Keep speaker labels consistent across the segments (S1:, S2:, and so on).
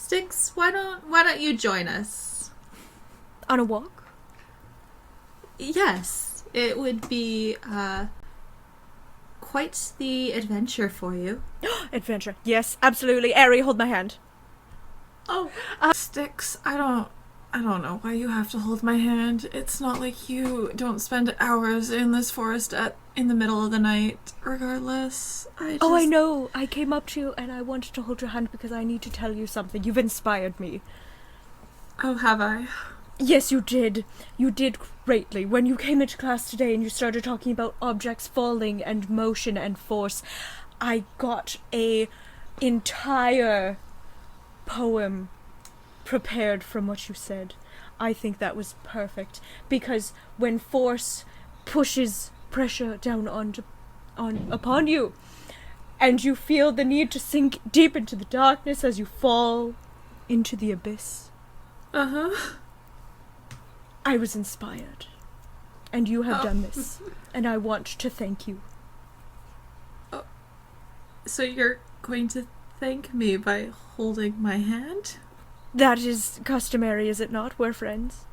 S1: Styx, why don't you join us?
S2: On a walk?
S1: Yes, it would be quite the adventure for you.
S2: Adventure. Yes, absolutely. Ari, hold my hand.
S1: Oh,
S3: Styx, I don't know why you have to hold my hand. It's not like you don't spend hours in this forest in the middle of the night, regardless.
S2: Oh, I know. I came up to you and I wanted to hold your hand because I need to tell you something. You've inspired me.
S3: Oh, have I?
S2: Yes, you did. You did greatly. When you came into class today and you started talking about objects falling and motion and force, I got a entire poem prepared from what you said. I think that was perfect because when force pushes pressure down upon you and you feel the need to sink deep into the darkness as you fall into the abyss.
S3: Uh-huh.
S2: I was inspired. And you have done this. And I want to thank you.
S3: Oh. So you're going to thank me by holding my hand?
S2: That is customary, is it not? We're friends.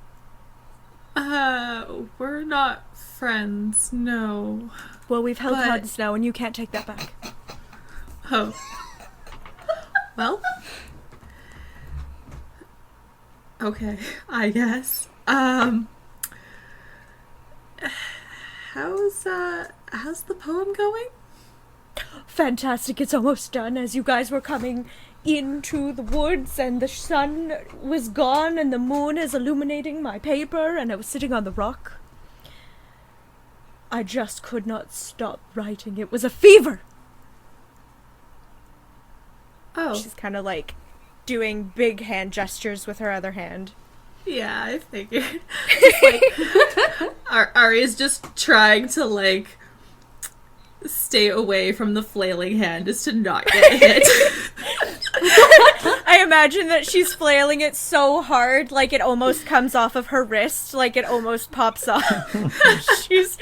S3: We're not friends, no.
S2: Well, we've held hugs now and you can't take that back.
S3: Oh. Well. Okay, I guess. How's the poem going?
S2: Fantastic, it's almost done. As you guys were coming into the woods and the sun was gone and the moon is illuminating my paper and I was sitting on the rock, I just could not stop writing. It was a fever.
S3: Oh.
S2: She's kind of like doing big hand gestures with her other hand.
S3: Yeah, I figured. Like, Ari's just trying to, like, stay away from the flailing hand just to not get hit.
S2: I imagine that she's flailing it so hard, like it almost comes off of her wrist, like it almost pops off. She's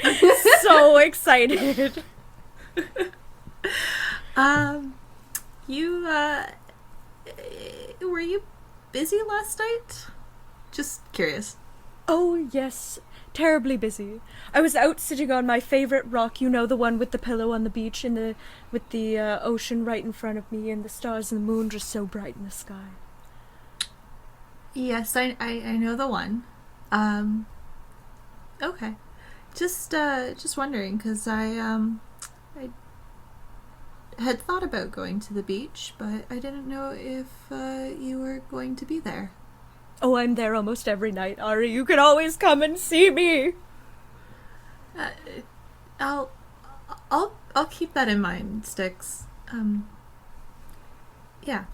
S2: so excited.
S3: Were you busy last night? Just curious.
S2: Oh, yes. Terribly busy. I was out sitting on my favorite rock, you know, the one with the pillow on the beach and with the ocean right in front of me and the stars and the moon just so bright in the sky.
S1: Yes, I know the one. Okay. Just wondering, because I had thought about going to the beach, but I didn't know if you were going to be there.
S2: Oh, I'm there almost every night, Ari. You can always come and see me.
S1: I'll keep that in mind, Styx. Yeah.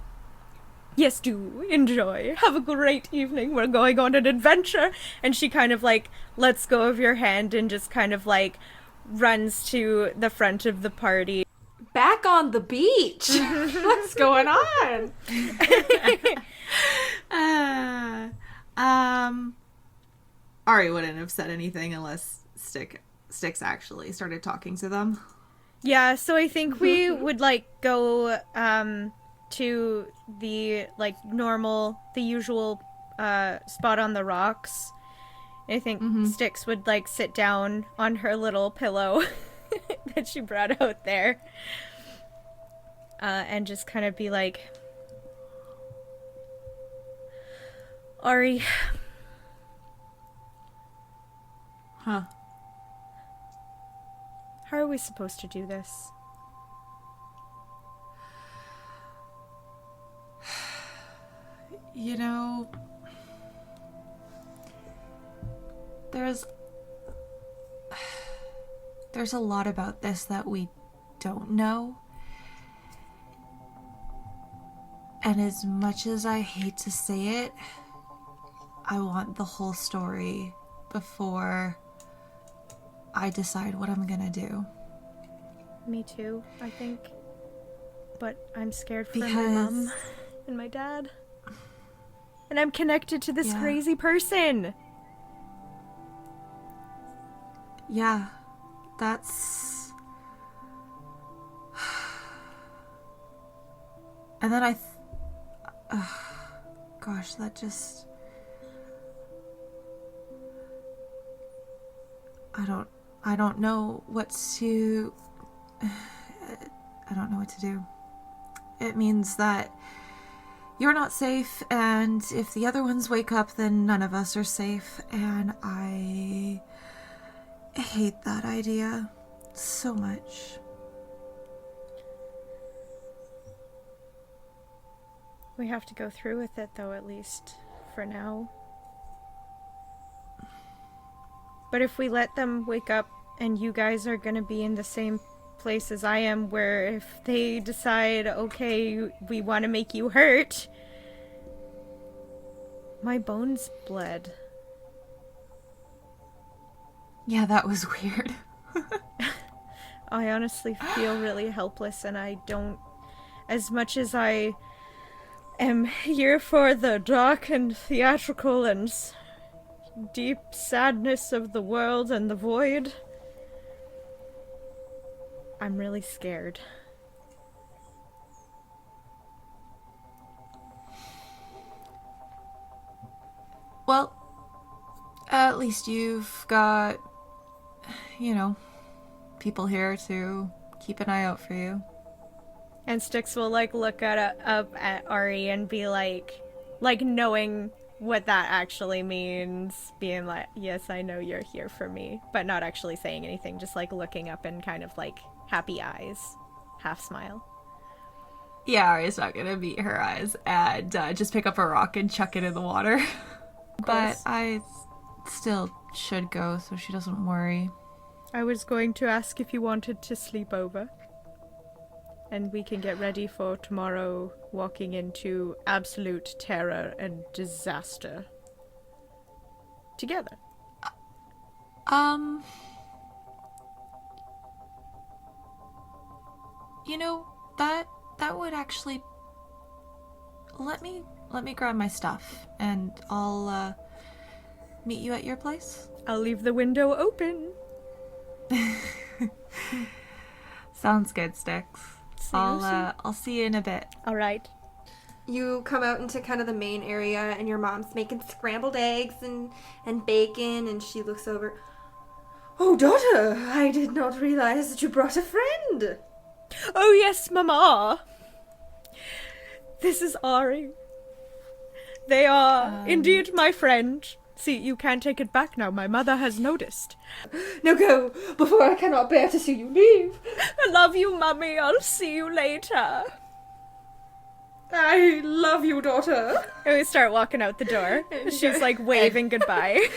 S2: Yes, do enjoy. Have a great evening. We're going on an adventure. And she kind of like lets go of your hand and just kind of like runs to the front of the party.
S4: Back on the beach. What's going on?
S3: Ari wouldn't have said anything unless Styx actually started talking to them.
S2: Yeah, so I think we would like go to the like the usual spot on the rocks. I think Styx would like sit down on her little pillow that she brought out there and just kind of be like, Ari.
S3: Huh.
S2: How are we supposed to do this?
S3: You know, there's a lot about this that we don't know. And as much as I hate to say it, I want the whole story before I decide what I'm gonna do.
S2: Me too, I think. But I'm scared for my
S3: Because-
S2: mom and my dad. And I'm connected to this crazy person.
S3: Yeah, that's... And then gosh, that just... I don't know what to... I don't know what to do. It means that you're not safe, and if the other ones wake up, then none of us are safe, and I hate that idea so much.
S2: We have to go through with it, though, at least for now. But if we let them wake up and you guys are gonna be in the same place as I am, where if they decide, okay, we want to make you hurt, my bones bled.
S3: Yeah, that was weird.
S2: I honestly feel really helpless, and I don't... As much as I am here for the dark and theatrical and deep sadness of the world and the void, I'm really scared.
S3: Well, at least you've got, people here to keep an eye out for you.
S2: And Styx will, look up at Ari and be like, knowing what that actually means, being like, yes, I know you're here for me, but not actually saying anything, just, looking up and kind of, happy eyes, half smile.
S3: Yeah, Ari's not gonna meet her eyes and just pick up a rock and chuck it in the water. But I still should go, so she doesn't worry.
S2: I was going to ask if you wanted to sleep over. And we can get ready for tomorrow, walking into absolute terror and disaster. Together.
S3: That would actually... Let me grab my stuff, and I'll, meet you at your place.
S2: I'll leave the window open.
S3: Sounds good, Styx. I'll see you in a bit.
S2: All right.
S4: You come out into kind of the main area, and your mom's making scrambled eggs and bacon, and she looks over. Oh, daughter, I did not realize that you brought a friend.
S2: Oh, yes, Mama. This is Ari. They are indeed my friend. See, you can't take it back now. My mother has noticed.
S4: Now go, before I cannot bear to see you leave.
S2: I love you, Mummy. I'll see you later.
S4: I love you, daughter.
S2: And we start walking out the door. She's, waving goodbye.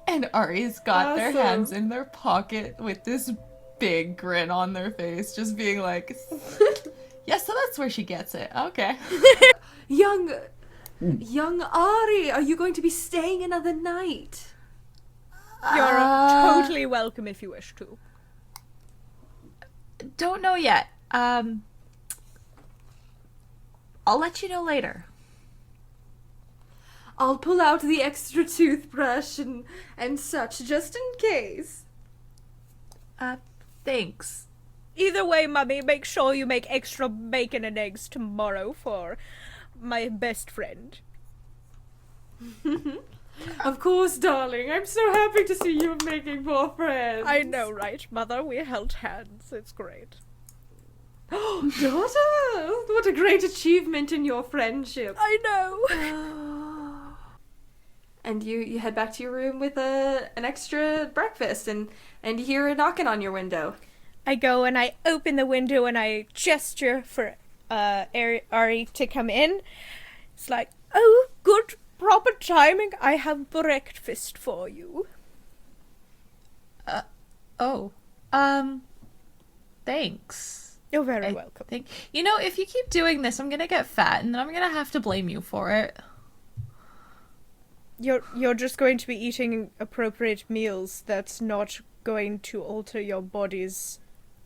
S3: And Ari's got their
S4: Awesome.
S3: hands in their pocket with this big grin on their face, just being like, yeah, so that's where she gets it. Okay.
S4: Young Ari, are you going to be staying another night?
S2: You're totally welcome if you wish to.
S3: Don't know yet. I'll let you know later.
S4: I'll pull out the extra toothbrush and such, just in case.
S3: Thanks.
S2: Either way, Mummy, make sure you make extra bacon and eggs tomorrow for my best friend.
S4: Of course, darling. I'm so happy to see you making more friends.
S2: I know, right, Mother? We held hands. It's great.
S4: Oh, daughter! What a great achievement in your friendship.
S2: I know.
S4: And you head back to your room with an extra breakfast, and you hear a knocking on your window.
S2: I go and I open the window and I gesture for Ari to come in. It's like, oh, good, proper timing. I have breakfast for you.
S3: Thanks.
S2: You're very welcome.
S3: If you keep doing this, I'm gonna get fat, and then I'm gonna have to blame you for it.
S2: You're just going to be eating appropriate meals. That's not going to alter your body's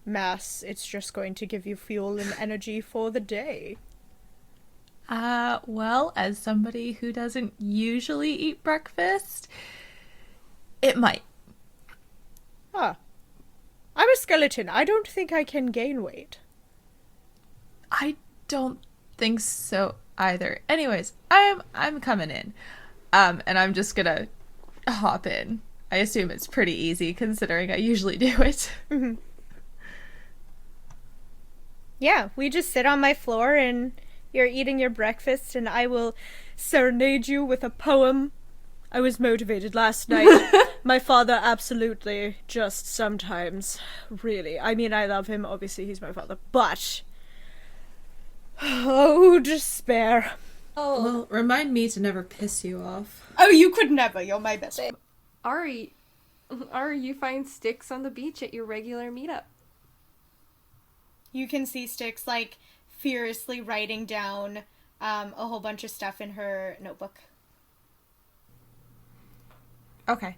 S2: mass. It's just going to give you fuel and energy for the day.
S3: Well, as somebody who doesn't usually eat breakfast, it might.
S2: Ah. I'm a skeleton. I don't think I can gain weight.
S3: I don't think so
S1: either. Anyways, I'm coming in. And I'm just gonna hop in. I assume it's pretty easy considering I usually do it.
S2: Mm-hmm. Yeah, we just sit on my floor and you're eating your breakfast and I will serenade you with a poem. I was motivated last night. My father absolutely just sometimes, really. I mean, I love him. Obviously, he's my father. But, oh, despair.
S3: Oh. Well, remind me to never piss you off.
S2: Oh, you could never. You're my best friend.
S4: Ari, you find Styx on the beach at your regular meetup.
S2: You can see Styx, like, furiously writing down a whole bunch of stuff in her notebook.
S3: Okay.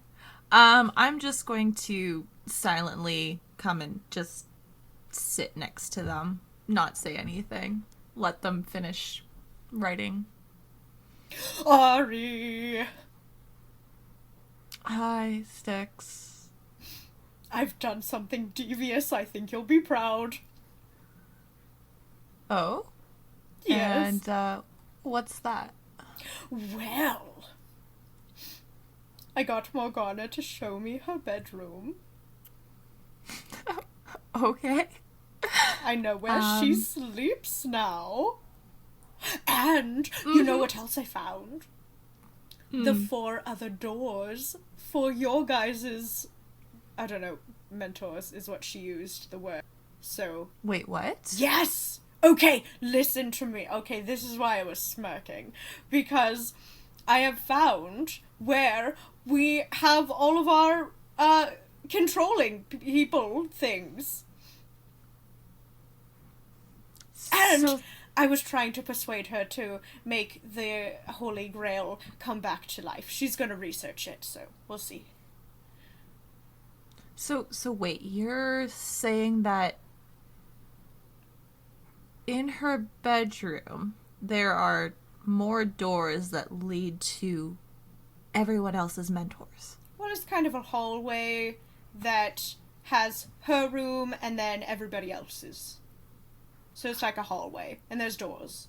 S3: I'm just going to silently come and just sit next to them, not say anything. Let them finish writing.
S2: Ari!
S3: Hi, Styx.
S2: I've done something devious. I think you'll be proud.
S3: Oh?
S2: Yes.
S3: And, what's that?
S2: Well, I got Morgana to show me her bedroom.
S3: Okay.
S2: I know where she sleeps now. And you know what else I found? The 4 other doors for your guys's, I don't know, mentors is what she used, the word. So.
S3: Wait, what?
S2: Yes! Okay, listen to me. Okay, this is why I was smirking. Because I have found where we have all of our, controlling people things. And I was trying to persuade her to make the Holy Grail come back to life. She's gonna research it, so we'll see.
S3: So wait, you're saying that in her bedroom there are more doors that lead to everyone else's mentors?
S2: Well, it's kind of a hallway that has her room and then everybody else's. So it's like a hallway, and there's doors.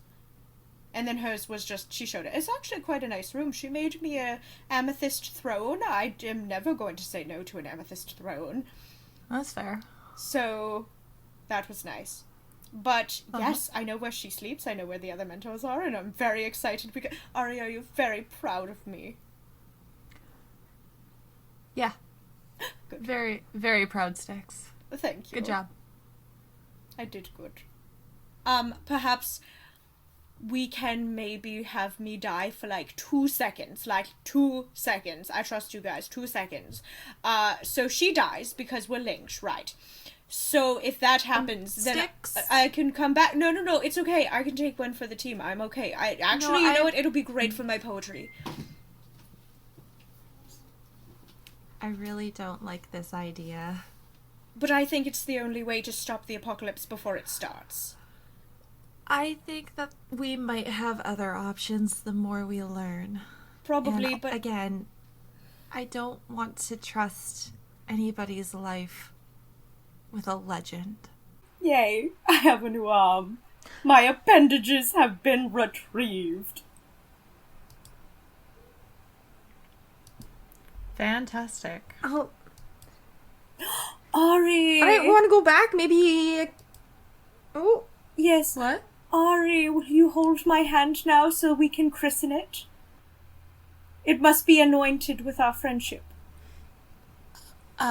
S2: And then hers was just, she showed it. It's actually quite a nice room. She made me a amethyst throne. I am never going to say no to an amethyst throne.
S3: That's fair.
S2: So, that was nice. But, yes, I know where she sleeps, I know where the other mentors are, and I'm very excited because, Ari, are you very proud of me?
S3: Yeah.
S2: Good.
S3: Very, very proud, Styx.
S2: Thank you.
S3: Good job.
S2: I did good. Perhaps we can maybe have me die for like 2 seconds. Like 2 seconds. I trust you guys. 2 seconds. So she dies because we're linked, right? So if that happens, then
S3: Styx?
S2: I can come back. No, it's okay. I can take one for the team. I'm okay. You know what? It'll be great for my poetry.
S3: I really don't like this idea.
S2: But I think it's the only way to stop the apocalypse before it starts.
S3: I think that we might have other options the more we learn.
S2: Probably,
S3: and
S2: but...
S3: again, I don't want to trust anybody's life with a legend.
S2: Yay, I have a new arm. My appendages have been retrieved.
S3: Fantastic.
S4: Oh,
S2: Ari!
S4: I want to go back, maybe... Oh,
S2: Yes.
S3: What?
S2: Ari, will you hold my hand now so we can christen it? It must be anointed with our friendship.
S3: No.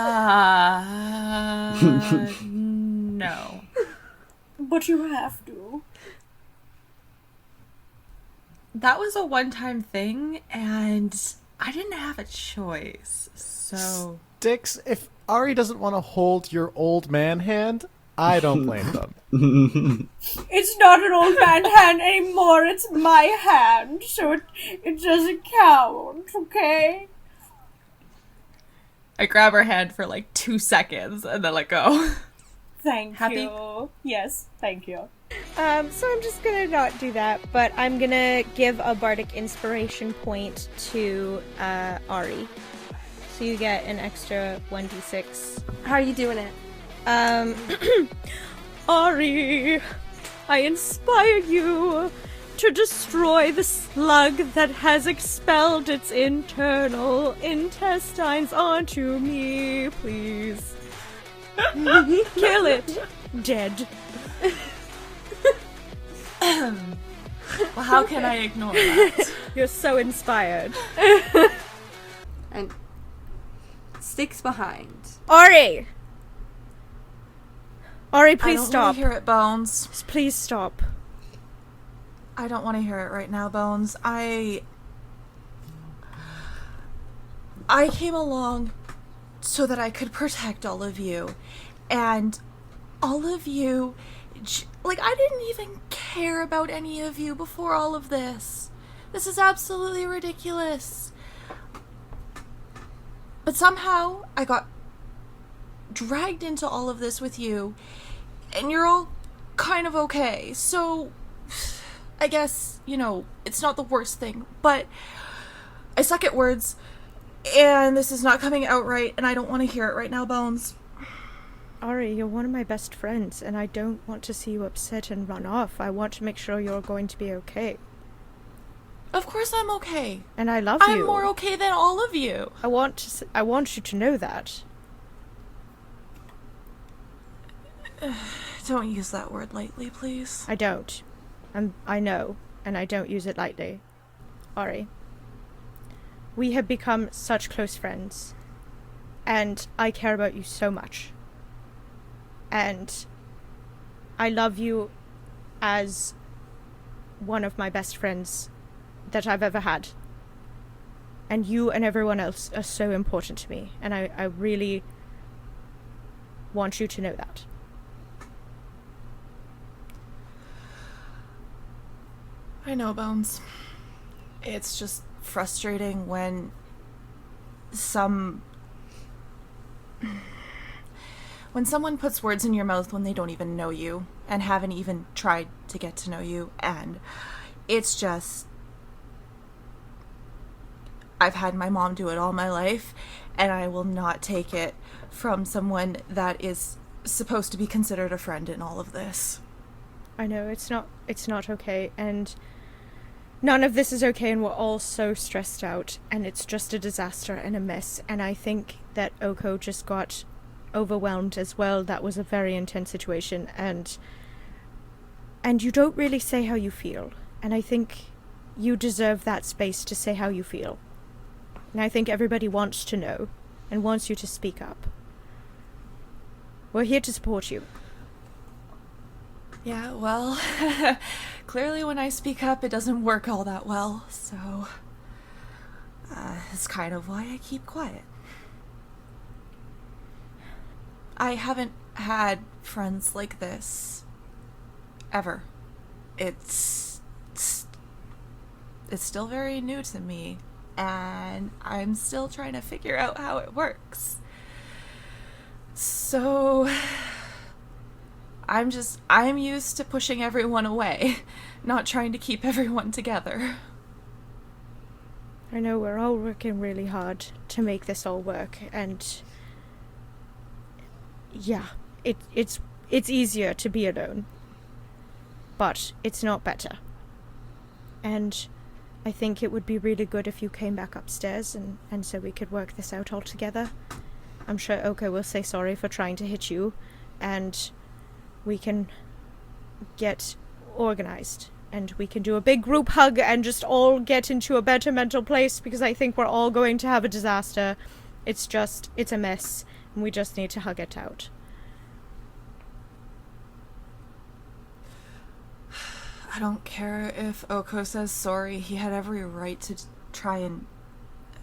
S2: But you have to.
S3: That was a one-time thing, and I didn't have a choice, so...
S5: Styx, if Ari doesn't want to hold your old man hand, I don't blame them.
S2: It's not an old man hand anymore, it's my hand, so it doesn't count, okay?
S3: I grab her hand for like 2 seconds, and then let go.
S2: Thank
S3: Happy?
S2: you. Yes, thank you. So I'm just gonna not do that, but I'm gonna give a bardic inspiration point to Ari. So you get an extra 1d6.
S4: how are you doing it?
S2: Ari, I inspire you to destroy the slug that has expelled its internal intestines onto me, please. Kill it. Dead.
S1: Well, how can I ignore that?
S2: You're so inspired.
S4: And Styx behind.
S2: Ori! Ori,
S3: I
S2: please
S3: don't
S2: stop.
S3: want to hear it, Bones.
S2: Please stop.
S3: I don't want to hear it right now, Bones. I came along so that I could protect all of you. And all of you, like, I didn't even care about any of you before all of this. This is absolutely ridiculous. But somehow I got dragged into all of this with you, and you're all kind of okay. So I guess, you know, it's not the worst thing, but I suck at words, and this is not coming out right, and I don't want to hear it right now, Bones.
S2: Ari, you're one of my best friends, and I don't want to see you upset and run off. I want to make sure you're going to be okay.
S3: Of course I'm okay.
S2: And I love you.
S3: I'm more okay than all of you.
S2: I want you to know that.
S3: Don't use that word lightly, please.
S2: I don't. I know, and I don't use it lightly. Ari, we have become such close friends, and I care about you so much. And I love you as one of my best friends that I've ever had. And you and everyone else are so important to me, and I really want you to know that.
S3: I know, Bones. It's just frustrating when when someone puts words in your mouth when they don't even know you and haven't even tried to get to know you, and it's just... I've had my mom do it all my life, and I will not take it from someone that is supposed to be considered a friend in all of this.
S2: I know, it's not okay, and none of this is okay, and we're all so stressed out, and it's just a disaster and a mess, and I think that Oko just got overwhelmed as well. That was a very intense situation, and you don't really say how you feel, and I think you deserve that space to say how you feel. And I think everybody wants to know and wants you to speak up. We're here to support you.
S3: Yeah, well, clearly when I speak up, it doesn't work all that well, so it's kind of why I keep quiet. I haven't had friends like this ever. It's still very new to me, and I'm still trying to figure out how it works. So I'm used to pushing everyone away, not trying to keep everyone together.
S2: I know we're all working really hard to make this all work, and yeah, it's easier to be alone, but it's not better. And I think it would be really good if you came back upstairs and so we could work this out all together. I'm sure Oko will say sorry for trying to hit you, and we can get organized, and we can do a big group hug and just all get into a better mental place, because I think we're all going to have a disaster. It's a mess, and we just need to hug it out.
S3: I don't care if Oko says sorry. He had every right to try and...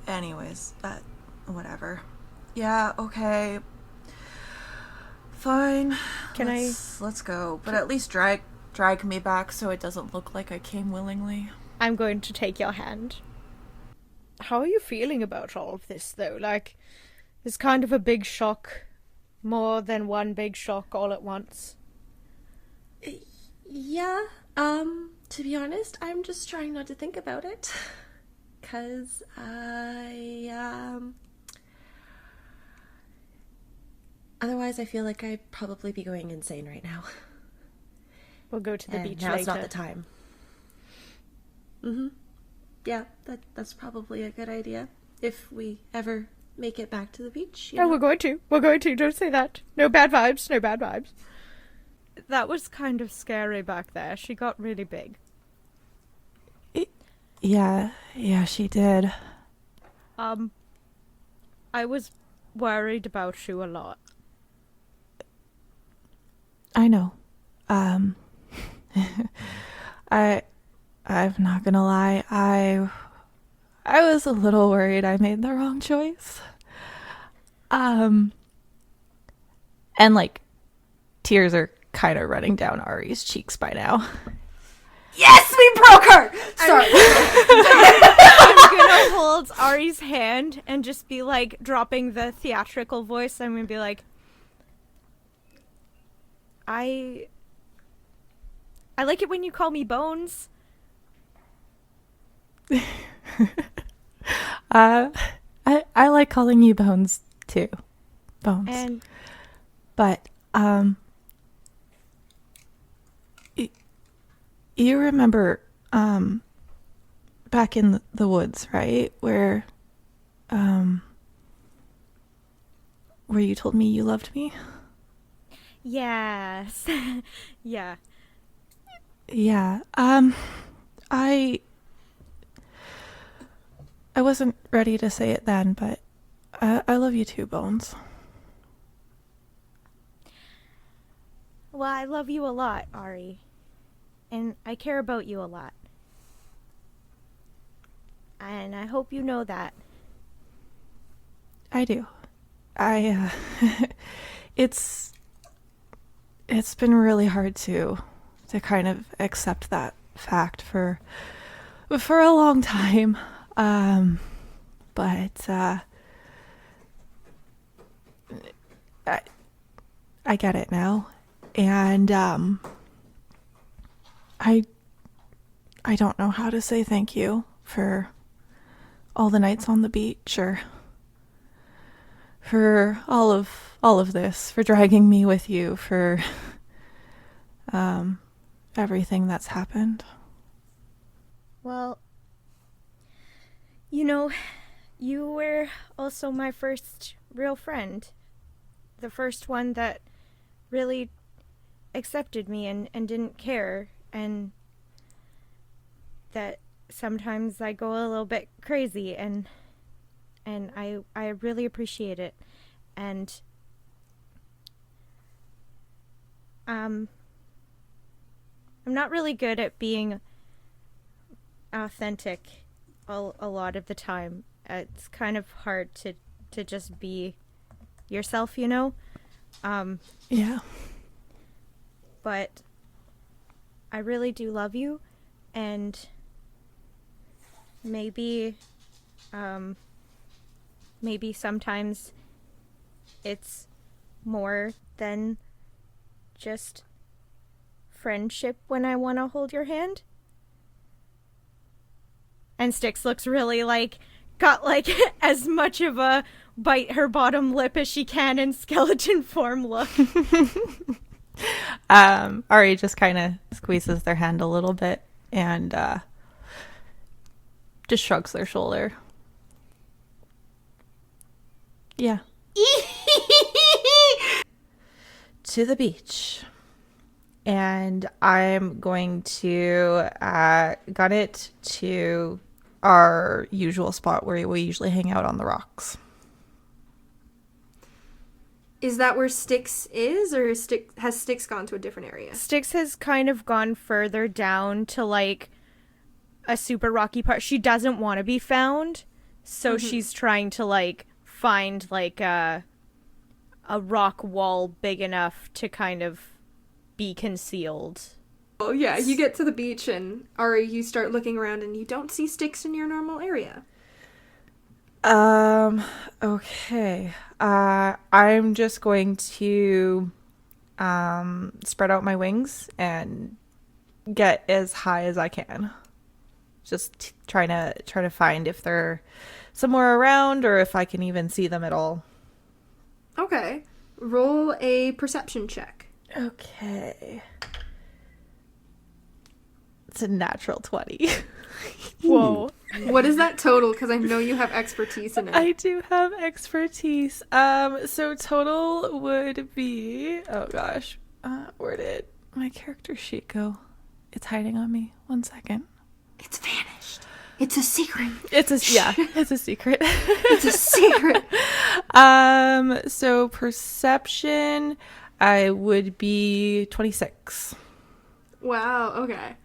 S3: Anyways, whatever. Yeah, okay. Fine. Let's go. But at least drag me back so it doesn't look like I came willingly.
S2: I'm going to take your hand. How are you feeling about all of this, though? Like, it's kind of a big shock. More than one big shock all at once.
S6: Yeah, to be honest, I'm just trying not to think about it. 'Cause otherwise I feel like I'd probably be going insane right now.
S2: We'll go to the
S6: And
S2: beach
S6: now's
S2: later.
S6: not the time. Yeah, that's probably a good idea. If we ever make it back to the beach.
S2: No, we're going to. We're going to. Don't say that. No bad vibes. No bad vibes. That was kind of scary back there. She got really big.
S3: Yeah, she did.
S2: I was worried about you a lot.
S3: I know. I'm not gonna lie. I was a little worried I made the wrong choice. And like tears are kind of running down Ari's cheeks by now.
S4: Yes, we broke her! Sorry.
S2: I'm gonna hold Ari's hand and just be like, dropping the theatrical voice. I'm gonna be like, I like it when you call me Bones.
S3: I like calling you Bones too. Bones.
S2: And
S3: But you remember back in the woods, right? Where you told me you loved me?
S2: yes. Yeah.
S3: Yeah. I wasn't ready to say it then, but I love you too, Bones.
S2: Well, I love you a lot, Ari. And I care about you a lot. And I hope you know that.
S3: I do. It's been really hard to kind of accept that fact for a long time. But I get it now. And I don't know how to say thank you for all the nights on the beach, or for all of this, for dragging me with you, for everything that's happened.
S2: Well, you know, you were also my first real friend. The first one that really accepted me and didn't care, and that sometimes I go a little bit crazy, and I really appreciate it. And I'm not really good at being authentic a lot of the time. It's kind of hard to just be yourself, you know?
S3: Yeah.
S2: But I really do love you, and maybe sometimes it's more than just friendship when I want to hold your hand. And Styx looks really got as much of a bite her bottom lip as she can in skeleton form look.
S3: Ari just kind of squeezes their hand a little bit and just shrugs their shoulder. Yeah. To the beach. And I'm going to gun it to our usual spot where we usually hang out on the rocks.
S4: Is that where Styx is, or has Styx gone to a different area?
S2: Styx has kind of gone further down to a super rocky part. She doesn't want to be found, so she's trying to find a rock wall big enough to kind of be concealed.
S4: Oh yeah, you get to the beach and Ari, you start looking around and you don't see Styx in your normal area.
S3: Okay. I'm just going to spread out my wings and get as high as I can. Just trying to find if they're somewhere around, or if I can even see them at all.
S4: Okay. Roll a perception check.
S3: Okay. It's a natural 20.
S2: Whoa.
S4: What is that total? Because I know you have expertise in it.
S1: I do have expertise. So total would be, oh gosh, where did my character sheet go? It's hiding on me. 1 second.
S4: It's vanished. It's a secret.
S1: It's a secret.
S4: It's a secret.
S1: So perception, I would be 26.
S4: Wow. Okay.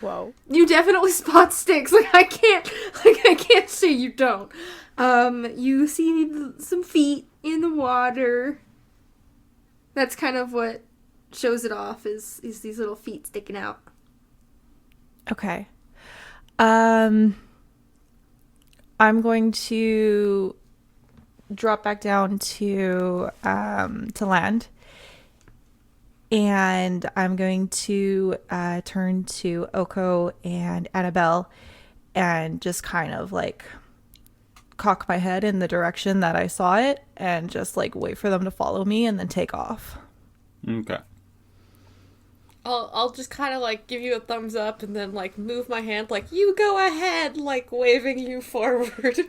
S2: Whoa.
S4: You definitely spot Styx. I can't say you don't. You see some feet in the water. That's kind of what shows it off is these little feet sticking out.
S1: Okay. I'm going to drop back down to land. And I'm going to turn to Oko and Annabelle and just kind of like cock my head in the direction that I saw it and just like wait for them to follow me and then take off.
S7: Okay.
S6: I'll just kind of like give you a thumbs up and then like move my hand like you go ahead, like waving you forward.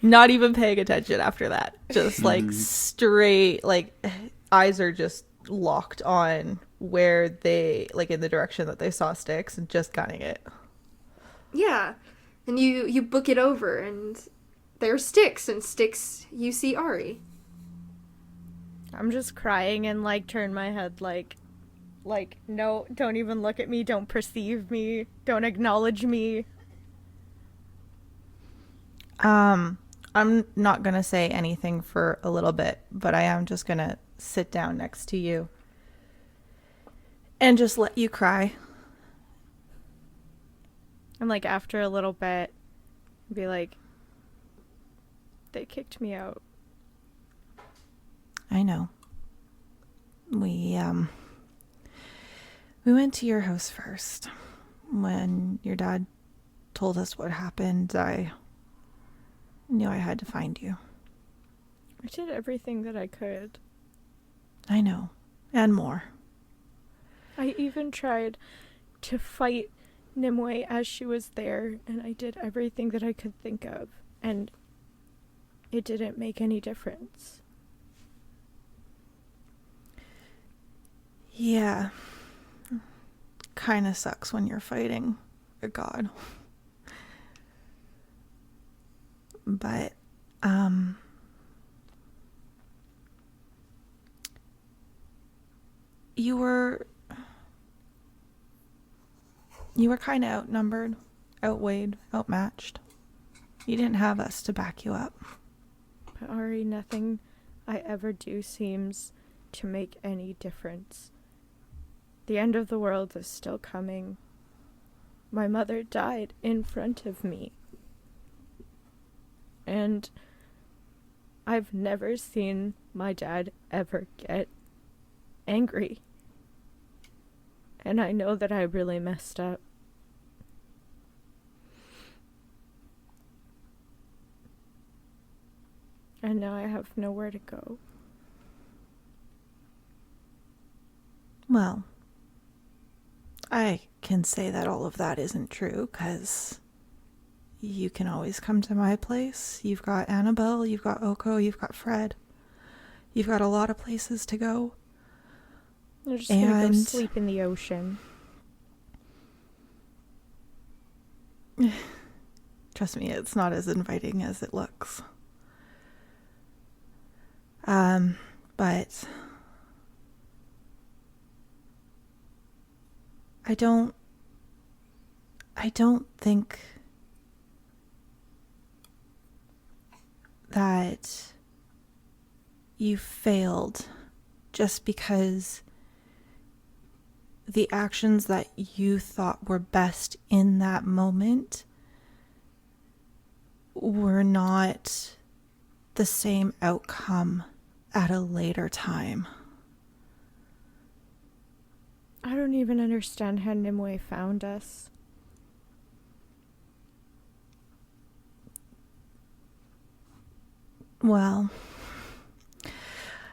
S1: Not even paying attention after that. Just like straight, like eyes are just locked on where they, like in the direction that they saw Styx and just gunning it.
S4: Yeah. And you book it over and there's Styx, and Styx, you see Ari.
S2: I'm just crying and like turn my head like no, don't even look at me, don't perceive me, don't acknowledge me.
S1: I'm not gonna say anything for a little bit, but I am just gonna sit down next to you and just let you cry.
S2: And like after a little bit, be like, they kicked me out.
S1: I know. We went to your house first. When your dad told us what happened, I knew I had to find you.
S2: I did everything that I could.
S1: I know. And more.
S2: I even tried to fight Nimue as she was there, and I did everything that I could think of, and it didn't make any difference.
S1: Yeah. Kinda sucks when you're fighting a god. But, you were kind of outnumbered, outweighed, outmatched. You didn't have us to back you up.
S2: But Ari, nothing I ever do seems to make any difference. The end of the world is still coming. My mother died in front of me. And I've never seen my dad ever get angry. And I know that I really messed up. And now I have nowhere to go.
S1: Well, I can say that all of that isn't true, because you can always come to my place. You've got Annabelle, you've got Oko, you've got Fred. You've got a lot of places to go.
S2: I'm just gonna go sleep in the ocean.
S1: Trust me, it's not as inviting as it looks. But I don't think that you failed just because the actions that you thought were best in that moment were not the same outcome at a later time.
S2: I don't even understand how Nimue found us.
S1: Well,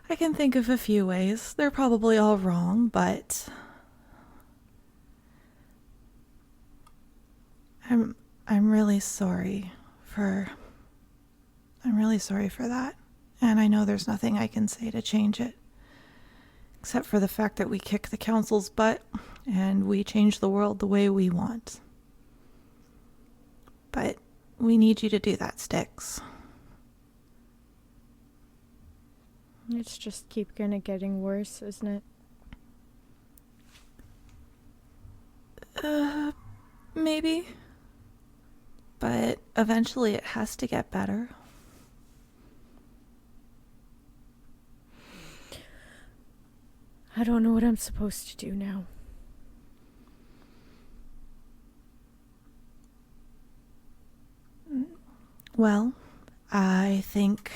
S1: I can think of a few ways. They're probably all wrong, but I'm really sorry for that. And I know there's nothing I can say to change it. Except for the fact that we kick the council's butt and we change the world the way we want. But we need you to do that, Styx.
S2: It's just getting worse, isn't it?
S1: Maybe. But eventually it has to get better.
S2: I don't know what I'm supposed to do now.
S1: Well, I think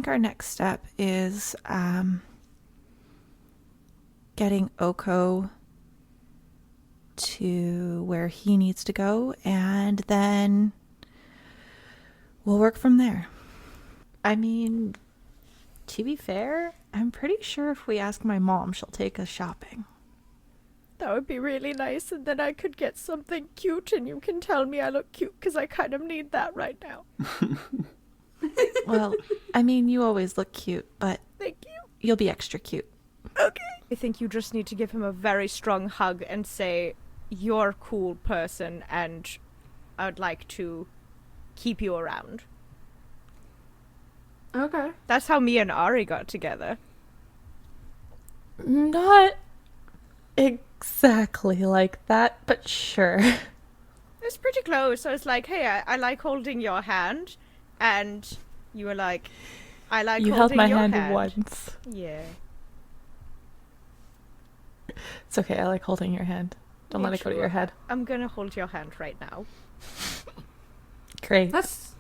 S1: our next step is getting Oko to where he needs to go, and then we'll work from there. I mean, to be fair, I'm pretty sure if we ask my mom, she'll take us shopping.
S2: That would be really nice, and then I could get something cute, and you can tell me I look cute, because I kind of need that right now.
S1: Well, I mean, you always look cute, but
S2: Thank you.
S1: you'll be extra cute.
S2: Okay. I think you just need to give him a very strong hug and say, you're a cool person, and I'd like to keep you around.
S4: Okay.
S2: That's how me and Ari got together.
S1: Not exactly like that, but sure.
S2: It's pretty close. I was like, hey, I like holding your hand. And you were like, I like
S1: You
S2: holding
S1: held my
S2: your
S1: hand once.
S2: Yeah.
S1: It's okay, I like holding your hand. Don't let it go to your head.
S2: I'm gonna hold your hand right now.
S1: Great.
S4: That's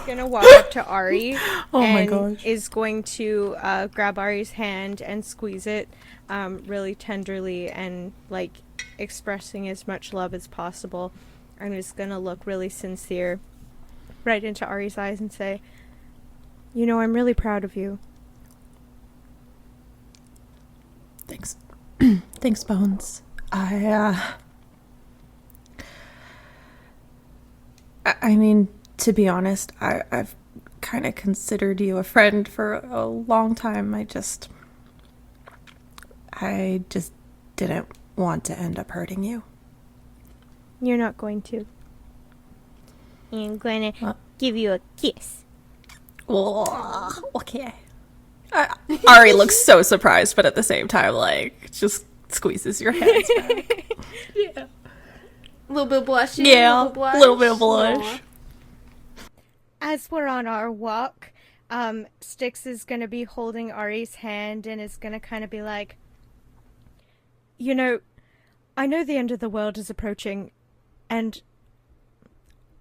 S2: Gonna walk up to Ari
S1: Oh my
S2: and
S1: gosh.
S2: is going to grab Ari's hand and squeeze it really tenderly and like expressing as much love as possible. I'm just gonna look really sincere right into Ari's eyes and say, you know, I'm really proud of you.
S1: Thanks. Thanks, Bones. I mean, to be honest, I've kind of considered you a friend for a long time. I just didn't want to end up hurting you.
S2: You're not going to. I'm gonna
S1: What?
S2: give you a kiss.
S1: Oh, okay. Ari looks so surprised, but at the same time, like, just squeezes your hands back.
S2: Yeah.
S4: a little bit of blushing.
S1: Yeah,
S4: a
S1: a little bit of blush.
S2: As we're on our walk, Styx is gonna be holding Ari's hand and is gonna kind of be like, you know, I know the end of the world is approaching, and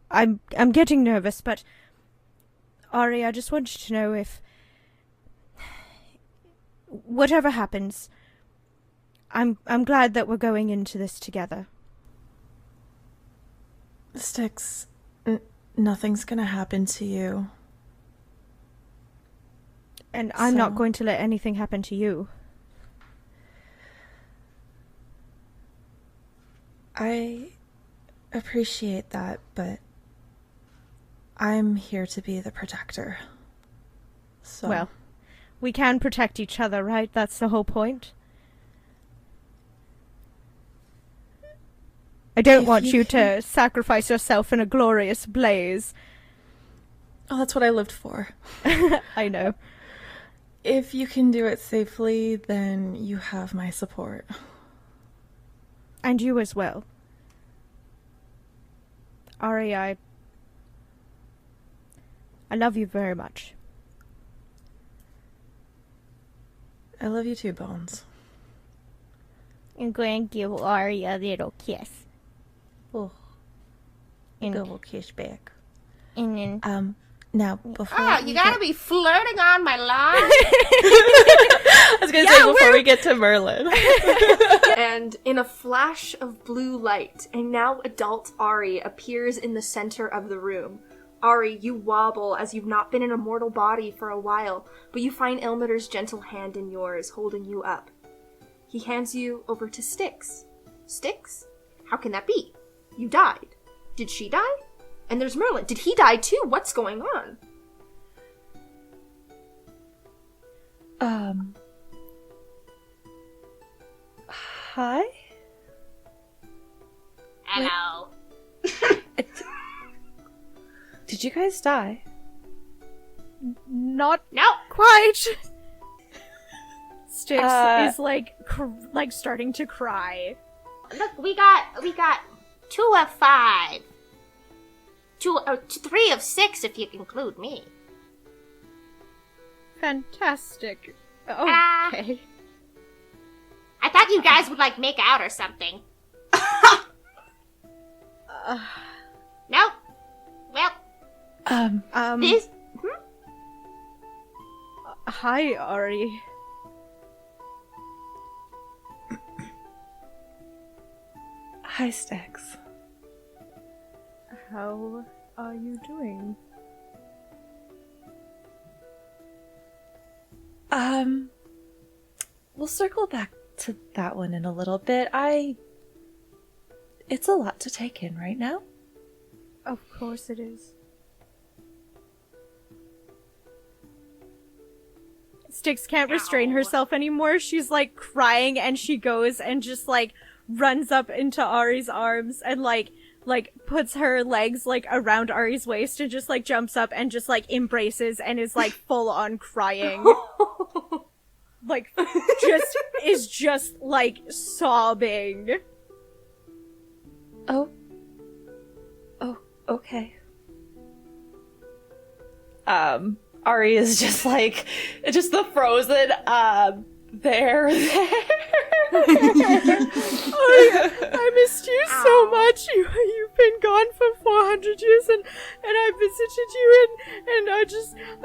S2: I'm getting nervous, but Ari, I just want you to know if whatever happens, I'm glad that we're going into this together.
S1: Styx, nothing's gonna happen to you.
S2: And I'm not
S1: So-
S2: going to let anything happen to you.
S1: I appreciate that, but I'm here to be the protector. So,
S2: Well, we can protect each other, right? That's the whole point. I don't
S1: If
S2: want
S1: you
S2: you to sacrifice yourself in a glorious blaze.
S1: oh, that's what I lived for.
S2: I know.
S1: If you can do it safely, then you have my support.
S2: And you as well. Ari, I love you very much.
S1: I love you too, Bones.
S2: I'm going to give Ari a little kiss.
S1: Oh,
S2: And,
S1: go kiss back.
S2: and then...
S1: Now, before
S4: You gotta be flirting on my line.
S1: I was gonna say before we get to Merlin.
S7: And in a flash of blue light, a now adult Ari appears in the center of the room. Ari, you wobble as you've not been in a mortal body for a while, but you find Ilmater's gentle hand in yours, holding you up. He hands you over to Styx. Styx? How can that be? You died. Did she die? And there's Merlin. Did he die too? What's going on?
S1: Hi?
S8: Hello.
S1: Did you guys die?
S2: Not
S8: No.
S2: quite. Styx
S1: Uh,
S2: is like starting to cry.
S8: Look, we got 2 of 5. 3 of 6 if you include me.
S2: Fantastic.
S8: Ah.
S2: Okay.
S8: I thought you guys would like make out or something. Nope. Well, this.
S2: Hi, Ari.
S1: Hi, Styx.
S2: How are you doing?
S1: We'll circle back to that one in a little bit. It's a lot to take in right now.
S2: Of course it is. Styx can't restrain herself anymore. She's like crying and she goes and just like runs up into Ari's arms and like puts her legs like around Ari's waist and just like jumps up and just like embraces and is like full on crying. Like is just like sobbing.
S1: Oh, okay. Ari is just like, just the frozen, there.
S2: I missed you so much. You've been gone for 400 years and I visited you and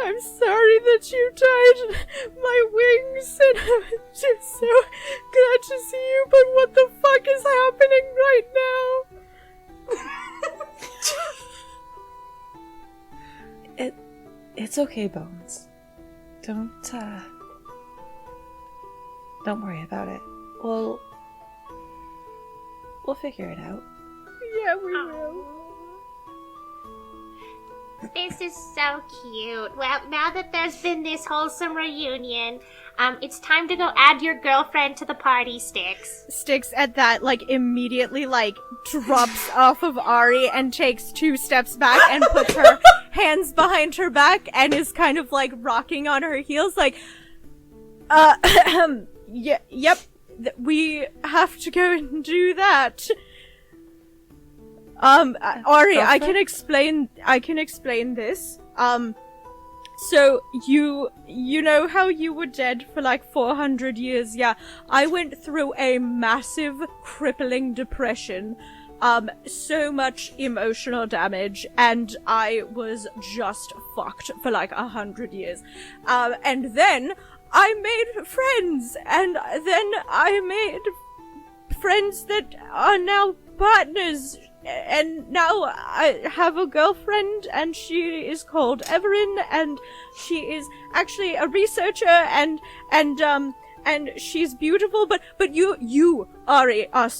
S2: I'm sorry that you died my wings and I'm just so glad to see you, but what the fuck is happening right now?
S1: It's okay, Bones. Don't worry about it. We'll figure it out.
S2: Yeah, we will.
S8: This is so cute. Well, now that there's been this wholesome reunion, it's time to go add your girlfriend to the party, Styx.
S2: Styx at that like immediately like drops off of Ari and takes 2 steps back and puts her hands behind her back and is kind of like rocking on her heels like yep, we have to go and do that. Ari, I can explain this. So you know how you were dead for like 400 years? Yeah, I went through a massive crippling depression. So much emotional damage, and I was just fucked for like 100 years. And then I made friends, and then I made friends that are now partners. And now I have a girlfriend, and she is called Everin, and she is actually a researcher, and she's beautiful. But you Ari are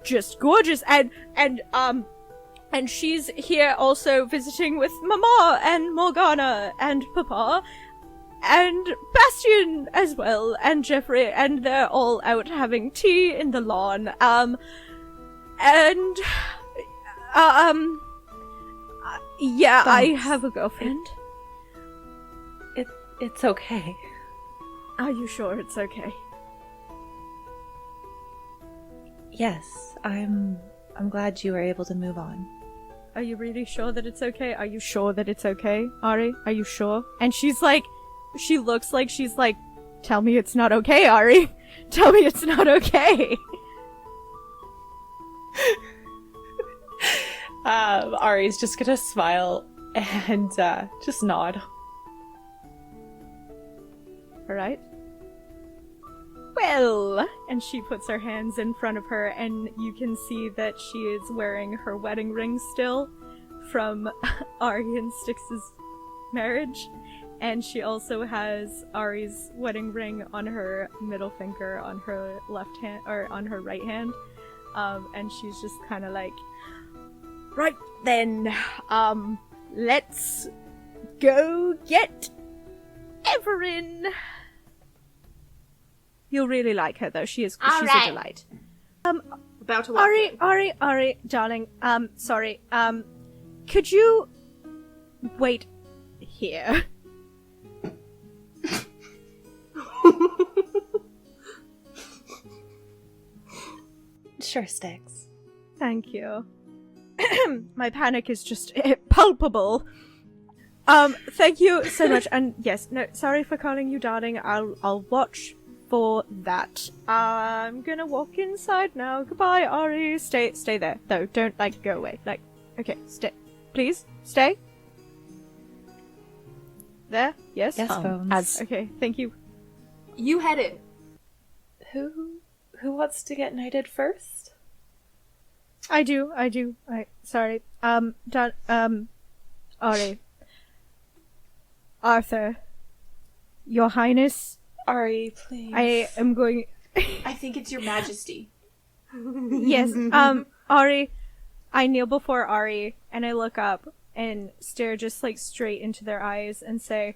S2: just gorgeous, and she's here also visiting with Mama and Morgana and Papa and Bastion as well, and Jeffrey, and they're all out having tea in the lawn. Yeah, I have a girlfriend.
S1: It's okay.
S2: Are you sure it's okay?
S1: Yes, I'm glad you were able to move on.
S2: Are you really sure that it's okay? Are you sure that it's okay, Ari? Are you sure? And she's like, she looks like she's like, tell me it's not okay, Ari. Tell me it's not okay.
S1: Ari's just gonna smile and just nod.
S2: Alright. Well, and she puts her hands in front of her, and you can see that she is wearing her wedding ring still from Ari and Styx's marriage. And she also has Ari's wedding ring on her middle finger on her left hand, or on her right hand. And she's just kind of like, right then, let's go get Everin. You'll really like her though. She's
S8: right.
S2: a delight.
S7: About to walk in.
S2: Ari, darling. Sorry. Could you wait here?
S1: Sure, Styx.
S2: Thank you. My panic is just palpable. Thank you so much. And yes, no, sorry for calling you darling. I'll watch for that. I'm gonna walk inside now. Goodbye, Ari. Stay there. Though, don't, go away. Okay, stay. Please, stay. There? Yes?
S1: Yes, Bones.
S2: Okay, thank you.
S7: You head in.
S1: Who wants to get knighted first?
S2: I do. Sorry. Ari. Arthur. Your Highness.
S1: Ari, please.
S2: I am going...
S9: I think it's your majesty.
S2: Yes, Ari. I kneel before Ari, and I look up and stare just, straight into their eyes and say,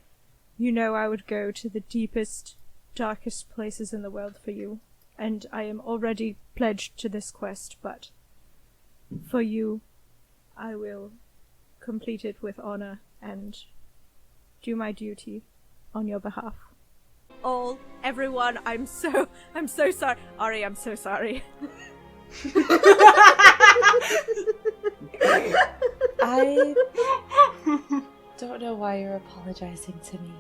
S2: you know I would go to the deepest, darkest places in the world for you, and I am already pledged to this quest, but for you, I will complete it with honor and do my duty on your behalf. Everyone, I'm so sorry. Ari, I'm so sorry.
S1: I don't know why you're apologizing to me.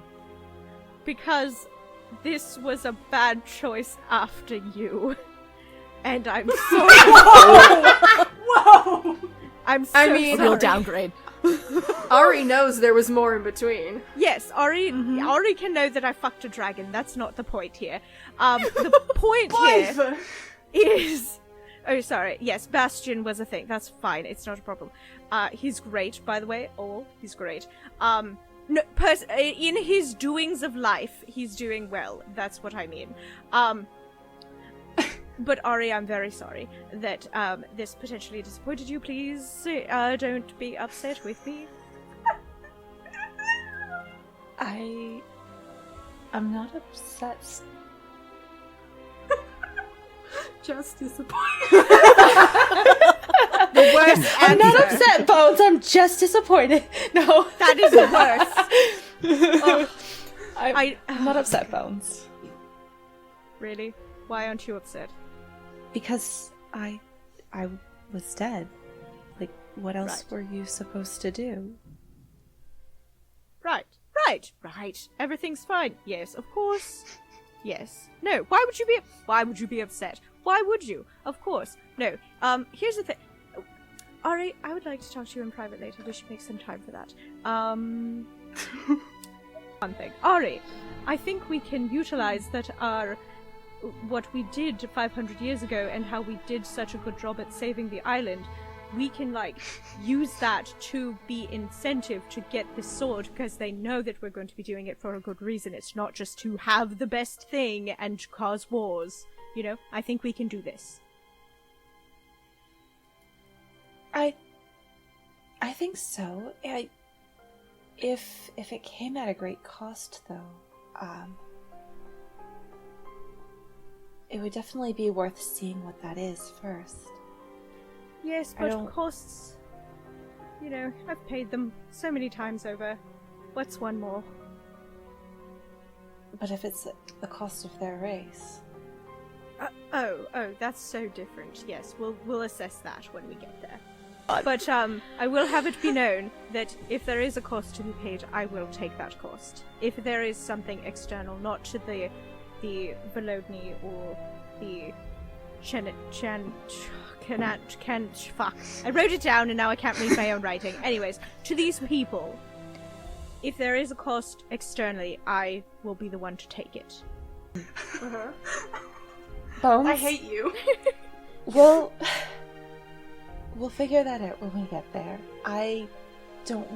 S2: Because this was a bad choice after you. And I'm sorry.
S9: Whoa!
S2: I'm so sorry.
S6: A real downgrade.
S7: Ari knows there was more in between.
S2: Yes, Ari can know that I fucked a dragon. That's not the point here. The point here is... Oh, sorry. Yes, Bastion was a thing. That's fine. It's not a problem. He's great, by the way. He's great. In his doings of life, he's doing well. That's what I mean. But Ari, I'm very sorry that this potentially disappointed you. Please don't be upset with me.
S1: I'm not upset.
S7: Just disappointed.
S2: The worst
S1: I'm not
S2: answer.
S1: upset, Bones. I'm just disappointed. No,
S2: That is worse.
S1: I'm not upset, Bones.
S2: Really? Why aren't you upset?
S1: Because I was dead. What else were you supposed to do?
S2: Right. Everything's fine. Yes, of course. Yes. No. Why would you be upset? Why would you? Of course. No. Here's the thing. Ari, I would like to talk to you in private later. We should make some time for that. One thing. Ari, I think we can utilize what we did 500 years ago and how we did such a good job at saving the island. We can, use that to be incentive to get this sword, because they know that we're going to be doing it for a good reason. It's not just to have the best thing and cause wars. I think we can do this.
S1: I think so. If it came at a great cost, though, it would definitely be worth seeing what that is first.
S2: Yes, but costs... I've paid them so many times over. What's one more?
S1: But if it's the cost of their race...
S2: that's so different. Yes, we'll assess that when we get there. But I will have it be known that if there is a cost to be paid, I will take that cost. If there is something external, not to the Volodny or the fuck. I wrote it down and now I can't read my own writing. Anyways, to these people, if there is a cost externally, I will be the one to take it.
S1: Bones?
S9: I hate you.
S1: We'll figure that out when we get there. I don't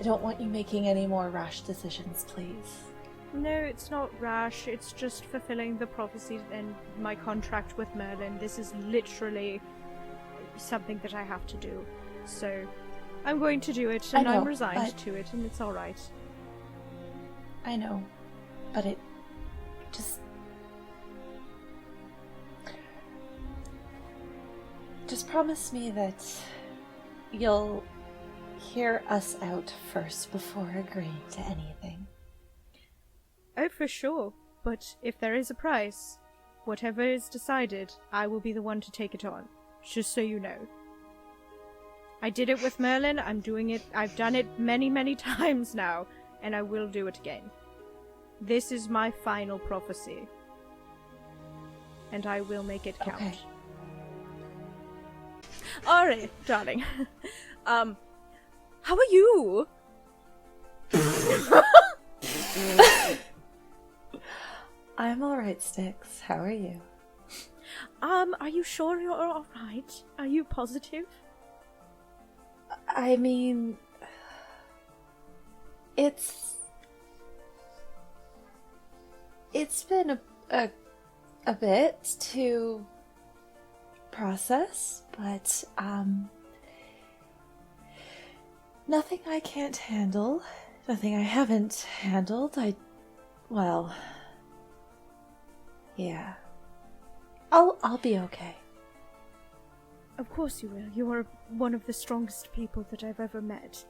S1: want you making any more rash decisions, please.
S2: No, it's not rash. It's just fulfilling the prophecy and my contract with Merlin. This is literally something that I have to do. So, I'm going to do it, and
S3: I know,
S2: I'm resigned
S3: but-
S2: to it, and it's alright.
S3: I know, but it just... Just promise me that you'll hear us out first before agreeing to anything.
S2: Oh, for sure. But if there is a price, whatever is decided, I will be the one to take it on. Just so you know. I did it with Merlin, I'm doing it, I've done it many, many times now, and I will do it again. This is my final prophecy. And I will make it count.
S3: Okay.
S2: Alright, darling. How are you?
S3: I'm alright, Styx. How are you?
S2: Are you sure you're alright? Are you positive?
S3: I mean... It's been a bit to process, but, nothing I can't handle. Nothing I haven't handled. Well... Yeah. I'll be okay.
S2: Of course you will. You are one of the strongest people that I've ever met.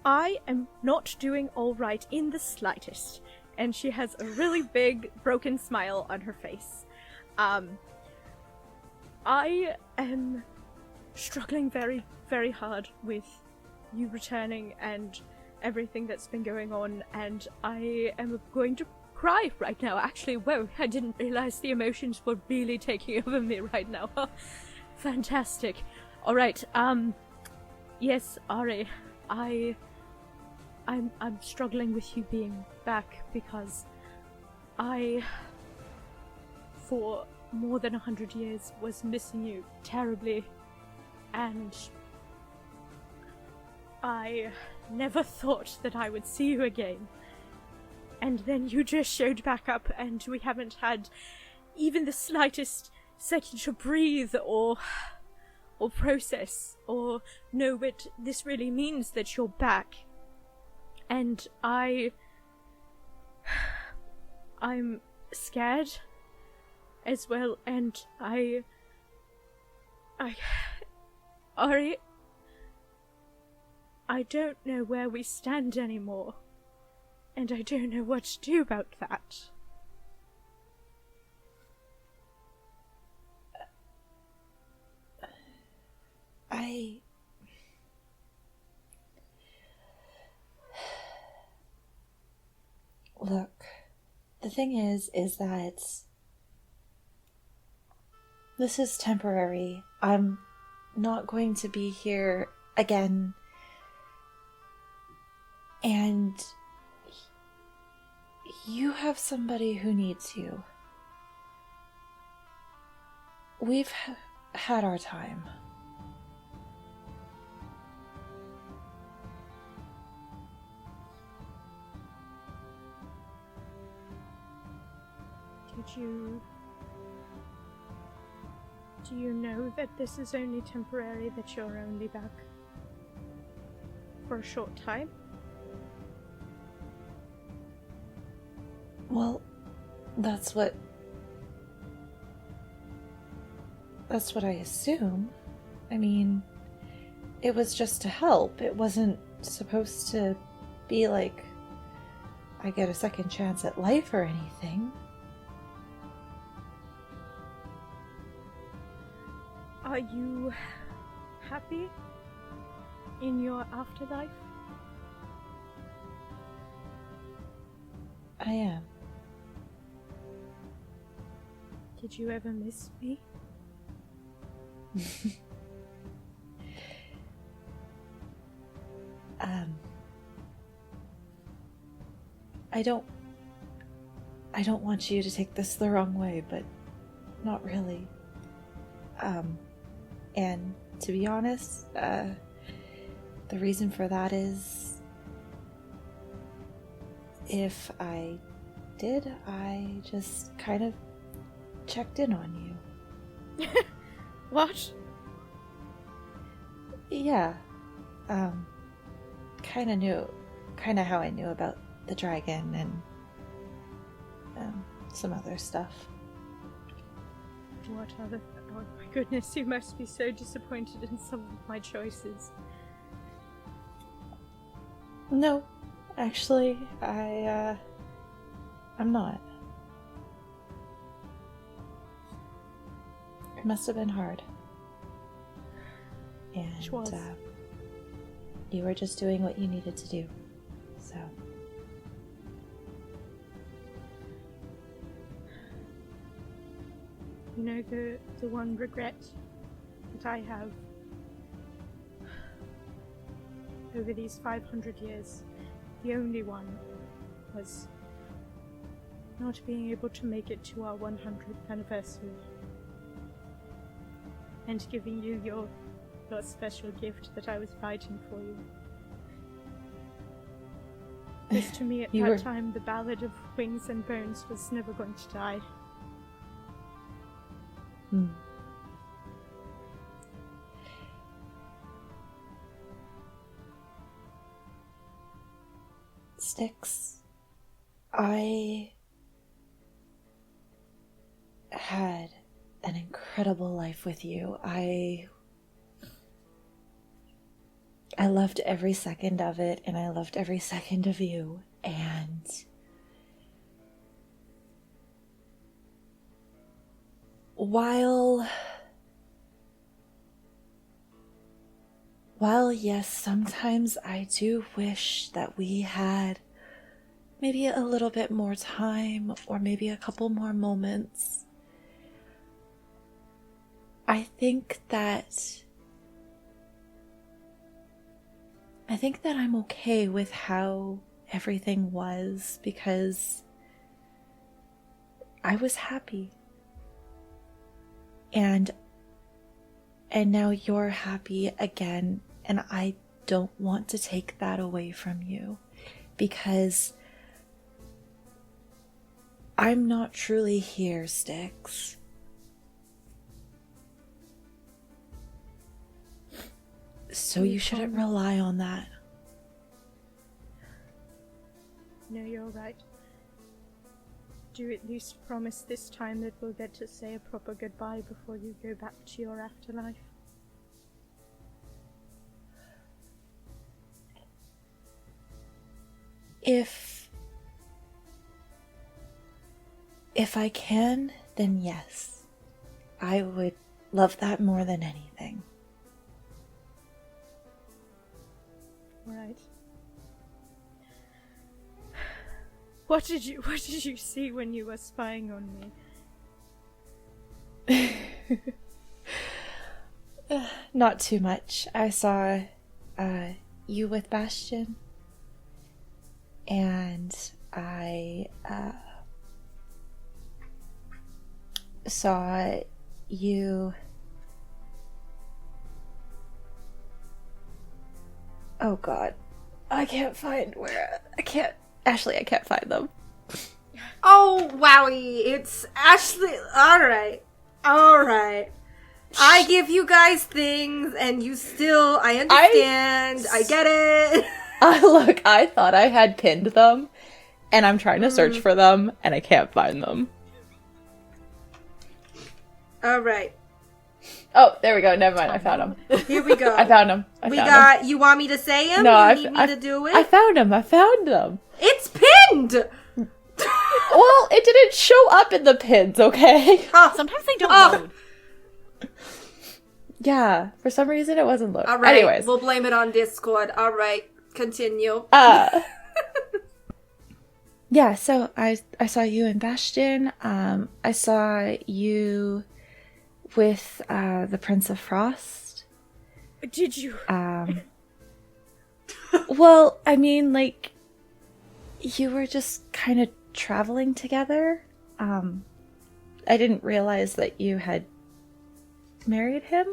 S2: I am not doing all right in the slightest. And she has a really big, broken smile on her face. I am struggling very, very hard with you returning and everything that's been going on, and I am going to cry right now. Actually, whoa, I didn't realize the emotions were really taking over me right now. Fantastic. Alright, yes, Ari, I'm struggling with you being back because I, for more than 100 years, was missing you terribly, and I never thought that I would see you again. And then you just showed back up, and we haven't had even the slightest second to breathe or process or know what this really means that you're back. And I'm scared as well, and Ari, I don't know where we stand anymore. And I don't know what to do about that.
S3: Look, the thing is that this is temporary. I'm not going to be here again. And you have somebody who needs you. We've had our time.
S2: Do you know that this is only temporary, that you're only back for a short time?
S3: Well, that's what I assume. I mean, it was just to help. It wasn't supposed to be like I get a second chance at life or anything.
S2: Are you happy in your afterlife?
S3: I am.
S2: Did you ever miss me?
S3: I don't want you to take this the wrong way, but not really. And to be honest, the reason for that is
S1: if I did, I just kind of checked in on you.
S2: What?
S1: Yeah. Kind of how I knew about the dragon and some other stuff.
S2: What other... Oh my goodness, you must be so disappointed in some of my choices.
S1: No, actually, I'm not. It must have been hard. And
S2: It was.
S1: You were just doing what you needed to do. So.
S2: You know, the one regret that I have over these 500 years, the only one, was not being able to make it to our 100th anniversary. And giving you your special gift that I was fighting for you. Because to me at that time, the Ballad of Wings and Bones was never going to die.
S1: Styx, I had an incredible life with you. I loved every second of it, and I loved every second of you. And while yes, sometimes I do wish that we had maybe a little bit more time, or maybe a couple more moments, I think that I'm okay with how everything was, because I was happy. And now you're happy again, and I don't want to take that away from you, because I'm not truly here, Styx. So you shouldn't rely on that.
S2: No, you're right. Do at least promise this time that we'll get to say a proper goodbye before you go back to your afterlife.
S1: If I can, then yes. I would love that more than anything.
S2: Right. What did you see when you were spying on me?
S1: Not too much. I saw you with Bastion, and I saw you. Oh God, I can't find where. Ashley, I can't find them.
S4: Oh, wowie. It's Ashley. Alright. I give you guys things, and you still. I understand. I get it.
S1: Look, I thought I had pinned them, and I'm trying to search for them, and I can't find them.
S4: Alright.
S1: Oh, there we go. Never mind. I found them.
S4: Here we go.
S1: I found them.
S4: You want me to say them?
S1: No,
S4: you need me to do it?
S1: I found them.
S4: It's pinned!
S1: Well, it didn't show up in the pins, okay?
S9: Sometimes they don't load.
S1: Yeah, for some reason it wasn't loaded.
S4: Alright,
S1: Anyways.
S4: we'll blame it on Discord. Alright, continue.
S1: Yeah, so I saw you and Bastion. I saw you with the Prince of Frost.
S2: Did you?
S1: Well, I mean, like, you were just kind of traveling together. I didn't realize that you had married him.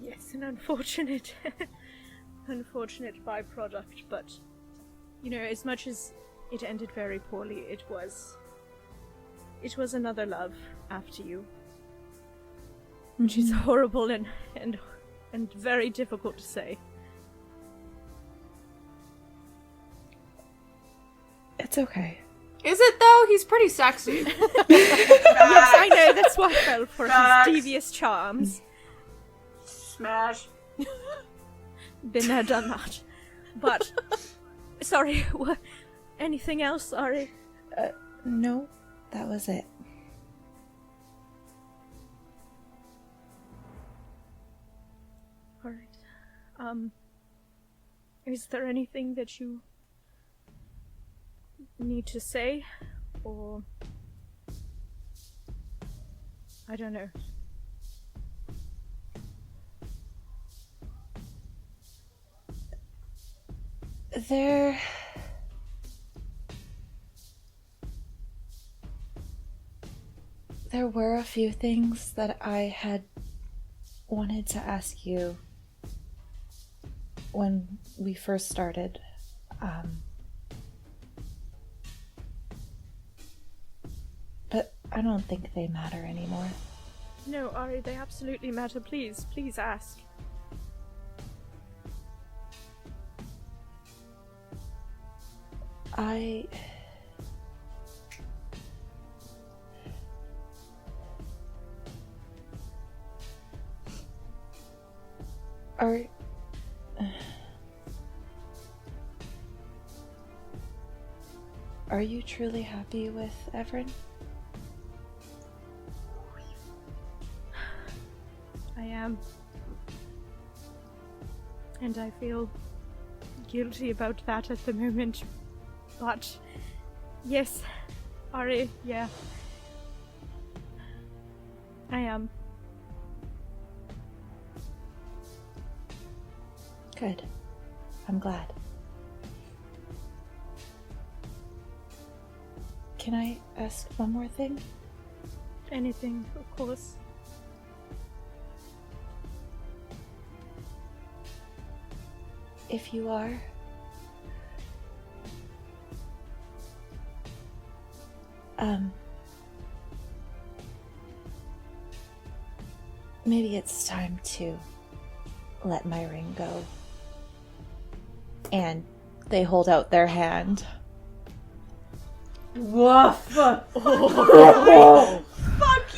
S2: Yes, an unfortunate byproduct, but, you know, as much as it ended very poorly. It was another love after you, which is horrible and very difficult to say.
S1: It's okay.
S7: Is it though? He's pretty sexy.
S2: Yes, I know. That's why I fell for his devious charms.
S9: Smash.
S2: Been there, done that. But sorry. What? Anything else? Sorry.
S1: No, that was it.
S2: All right. Is there anything that you need to say, or I don't know.
S1: There were a few things that I had wanted to ask you when we first started. But I don't think they matter anymore.
S2: No, Ari, they absolutely matter. Please ask.
S1: Are you truly happy with Everin?
S2: I am. And I feel guilty about that at the moment. But yes, Ari, yeah. I am.
S1: Good. I'm glad. Can I ask one more thing?
S2: Anything, of course.
S1: If you are, maybe it's time to let my ring go. And they hold out their hand.
S9: Woof.
S2: Fuck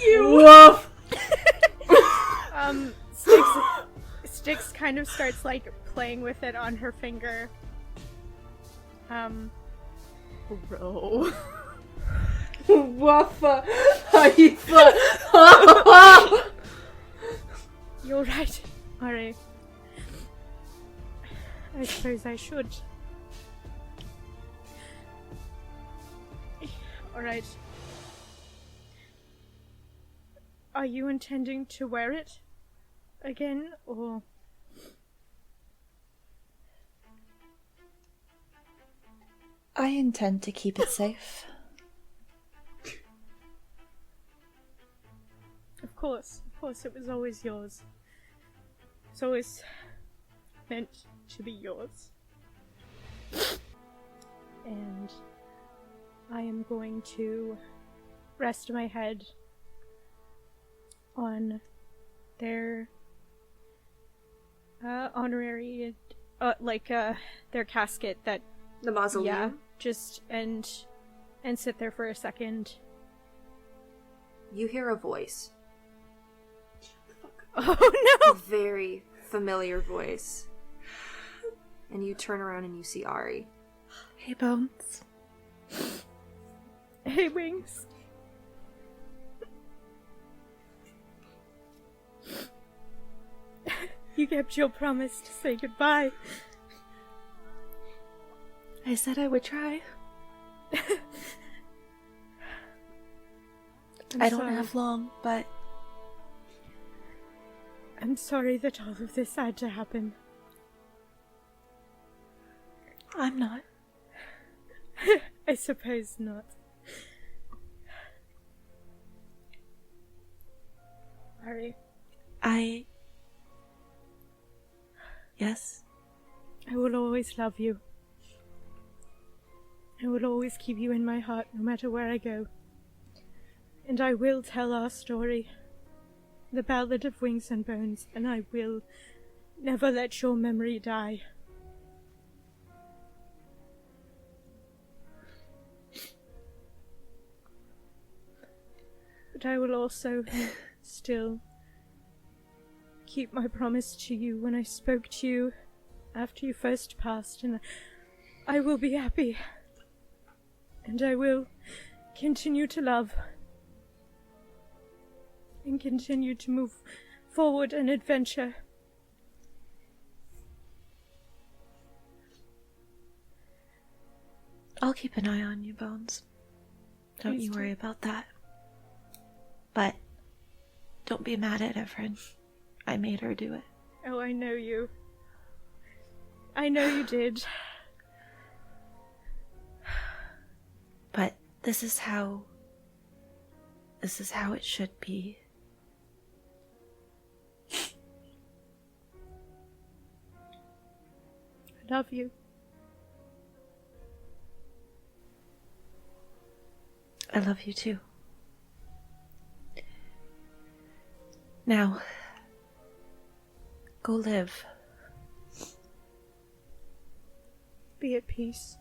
S2: you!
S9: Woof.
S2: Styx kind of starts like playing with it on her finger.
S9: Bro.
S7: Woof.
S2: You're right, Ari. I suppose I should. Alright. Are you intending to wear it again, or...?
S1: I intend to keep it safe.
S2: Of course, it was always yours. It's always meant to be yours. And I am going to rest my head on their honorary, their casket that,
S7: The mausoleum.
S2: yeah, just, and sit there for a second.
S7: You hear a voice.
S2: Oh no!
S7: A very familiar voice. And you turn around and you see Ari.
S1: Hey, Bones.
S2: Hey, Wings. You kept your promise to say goodbye.
S1: I said I would try. I don't
S2: sorry.
S1: have long, but
S2: I'm sorry that all of this had to happen.
S1: I'm not.
S2: I suppose not. Ari,
S1: Yes?
S2: I will always love you. I will always keep you in my heart no matter where I go. And I will tell our story, the Ballad of Wings and Bones, and I will never let your memory die. But I will also still keep my promise to you when I spoke to you after you first passed, and I will be happy. And I will continue to love and continue to move forward and adventure.
S3: I'll keep an eye on you, Bones. Don't
S2: Please
S3: you
S2: do.
S3: worry about that. But don't be mad at Evelyn. I made her do it.
S2: Oh, I know you. I know you did.
S3: But this is how it should be.
S2: I love you.
S3: I love you too. Now, go live.
S2: Be at peace.